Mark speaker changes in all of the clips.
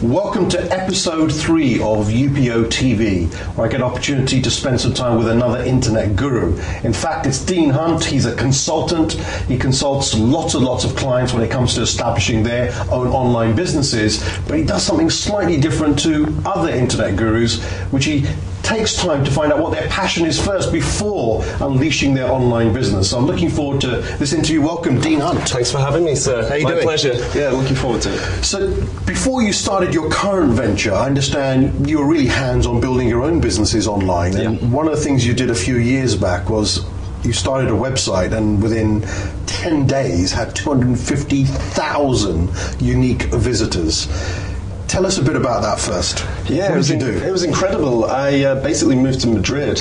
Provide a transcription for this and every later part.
Speaker 1: Welcome to episode 3 of UPO TV, where I get an opportunity to spend some time with another internet guru. In fact, it's Dean Hunt. He's a consultant. He consults lots and lots of clients when it comes to establishing their own online businesses, but he does something slightly different to other internet gurus, which he takes time to find out what their passion is first before unleashing their online business. So I'm looking forward to this interview. Welcome, Dean Hunt.
Speaker 2: Thanks for having me, sir.
Speaker 1: How you doing?
Speaker 2: My pleasure. Yeah, looking forward to it.
Speaker 1: So before you started your current venture, I understand you were really hands-on building your own businesses online. And one of the things you did a few years back was you started a website and within 10 days had 250,000 unique visitors. Tell us a bit about that first.
Speaker 2: Yeah,
Speaker 1: what did you do?
Speaker 2: It was incredible. I basically moved to Madrid,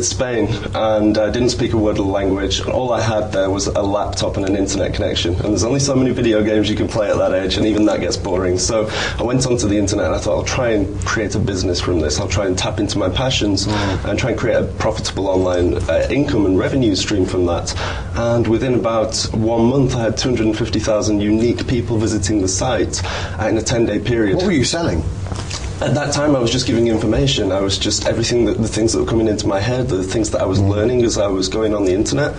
Speaker 2: Spain, and I didn't speak a word of the language. All I had there was a laptop and an internet connection. And there's only so many video games you can play at that age, and even that gets boring. So I went onto the internet and I thought, I'll try and create a business from this. I'll try and tap into my passions and try and create a profitable online income and revenue stream from that. And within about 1 month, I had 250,000 unique people visiting the site in a 10-day period.
Speaker 1: What were you selling?
Speaker 2: At that time, I was just giving information. I was just the things that were coming into my head, the things that I was learning as I was going on the internet.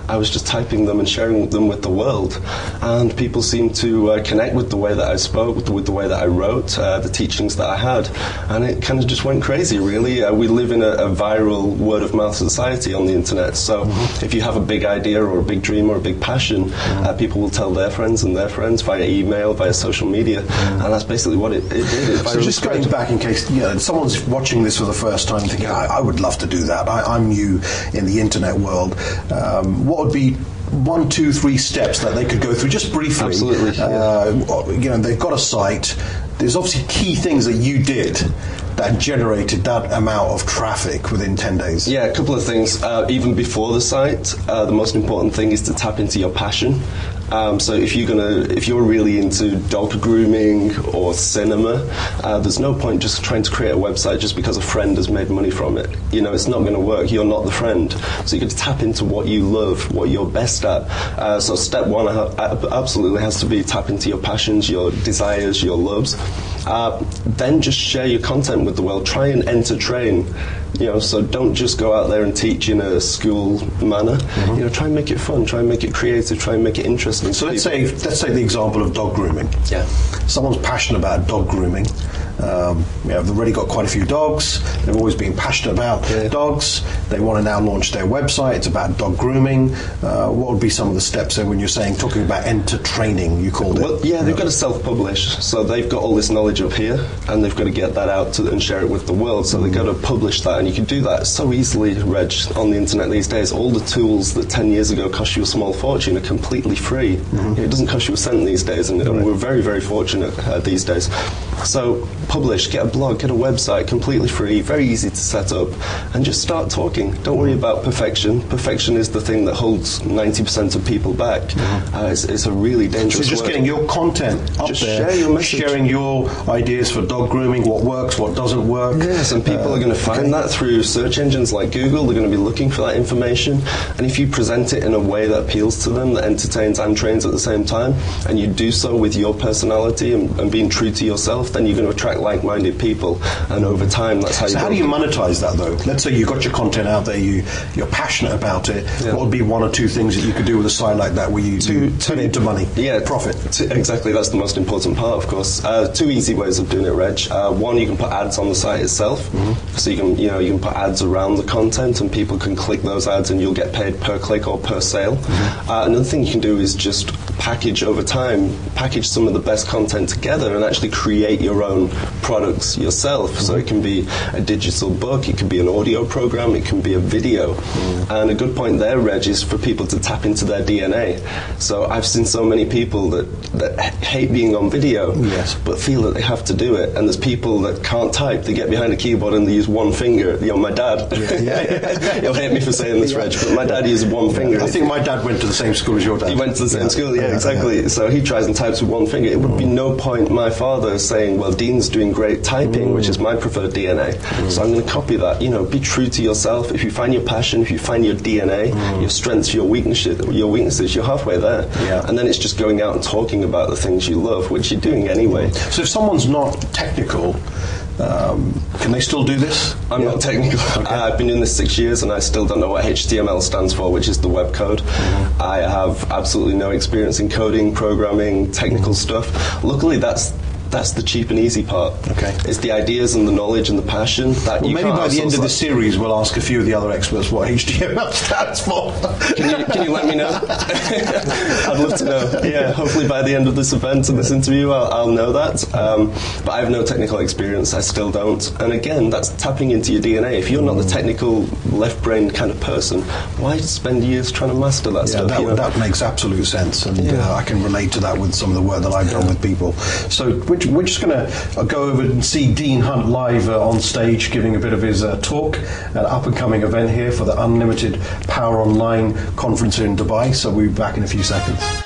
Speaker 2: I was just typing them and sharing them with the world. And people seemed to connect with the way that I spoke, with the way that I wrote, the teachings that I had. And it kind of just went crazy, really. We live in a viral word-of-mouth society on the internet. So if you have a big idea or a big dream or a big passion, people will tell their friends and their friends via email, via social media. And that's basically what it did.
Speaker 1: So just going back in case someone's watching this for the first time thinking, I would love to do that. I'm new in the internet world. What would be 1, 2, 3 steps that they could go through just briefly?
Speaker 2: Absolutely.
Speaker 1: They've got a site. There's obviously key things that you did that generated that amount of traffic within 10 days.
Speaker 2: Yeah, a couple of things. Even before the site, the most important thing is to tap into your passion. So if you're really into dog grooming or cinema, there's no point just trying to create a website just because a friend has made money from it. It's not going to work. You're not the friend. So you got to tap into what you love, what you're best at. So step 1 absolutely has to be tap into your passions, your desires, your loves. Then just share your content with the world. Try and entertain. So don't just go out there and teach in a school manner. Try and make it fun. Try and make it creative. Try and make it interesting.
Speaker 1: So let's take the example of dog grooming.
Speaker 2: Yeah.
Speaker 1: Someone's passionate about dog grooming. They've already got quite a few dogs. They've always been passionate about dogs. They want to now launch their website. It's about dog grooming. What would be some of the steps there when you're talking about entertaining, you called it?
Speaker 2: Well, they've got to self-publish. So they've got all this knowledge up here, and they've got to get that out and share it with the world. So they've got to publish that, and you can do that so easily, Reg, on the internet these days. All the tools that 10 years ago cost you a small fortune are completely free. It doesn't cost you a cent these days, and we're very, very fortunate these days. So publish, get a blog, get a website, completely free, very easy to set up, and just start talking. Don't worry about perfection. Perfection is the thing that holds 90% of people back. It's a really dangerous
Speaker 1: So just getting your content up
Speaker 2: just
Speaker 1: there,
Speaker 2: share your message.
Speaker 1: sharing your ideas for dog grooming, what works, what doesn't work.
Speaker 2: Yes, and people are going to find that through search engines like Google. They're going to be looking for that information, and if you present it in a way that appeals to them, that entertains and trains at the same time, and you do so with your personality and being true to yourself, then you're going to attract like-minded people, and over time that's how you.
Speaker 1: So how do you monetize that though? Let's say you've got your content out there, you're passionate about it. What would be 1 or 2 things that you could do with a site like that where you turn it into money?
Speaker 2: Profit. Exactly, that's the most important part, of course. 2 easy ways of doing it, Reg. 1, you can put ads on the site itself, so you can put ads around the content, and people can click those ads, and you'll get paid per click or per sale. Another thing you can do is just package some of the best content together and actually create your own products yourself. So it can be a digital book, it can be an audio program, it can be a video. And a good point there, Reg, is for people to tap into their DNA. So I've seen so many people that hate being on video, but feel that they have to do it. And there's people that can't type, they get behind a keyboard and they use one finger. My dad, he'll hate me for saying this, Reg, but my dad uses one finger.
Speaker 1: I think my dad went to the same school as your dad.
Speaker 2: He went to the same school, exactly. So he tries and types with one finger. It would be no point my father saying, coding. Well, Dean's doing great typing, which is my preferred DNA. So I'm going to copy that. You know, be true to yourself. If you find your passion, if you find your DNA, your strengths, your weaknesses, you're halfway there.
Speaker 1: Yeah.
Speaker 2: And then it's just going out and talking about the things you love, which you're doing anyway.
Speaker 1: So if someone's not technical, can they still do this?
Speaker 2: I'm not technical.
Speaker 1: Okay.
Speaker 2: I've been doing this 6 years and I still don't know what HTML stands for, which is the web code. I have absolutely no experience in coding, programming, technical stuff. Luckily, that's the cheap and easy part.
Speaker 1: Okay.
Speaker 2: It's the ideas and the knowledge and the passion that you
Speaker 1: maybe
Speaker 2: can't
Speaker 1: by the end of
Speaker 2: outsource
Speaker 1: the series we'll ask a few of the other experts what HTML stands for.
Speaker 2: Can you let me know? I'd love to know. Yeah, hopefully by the end of this event and this interview I'll know that. But I have no technical experience. I still don't. And again, that's tapping into your DNA. If you're not the technical left-brained kind of person, why spend years trying to master that stuff?
Speaker 1: That makes absolute sense, and I can relate to that with some of the work that I've done with people. So we're just going to go over and see Dean Hunt live on stage giving a bit of his talk, an up-and-coming event here for the Unlimited Power Online conference in Dubai. So we'll be back in a few seconds.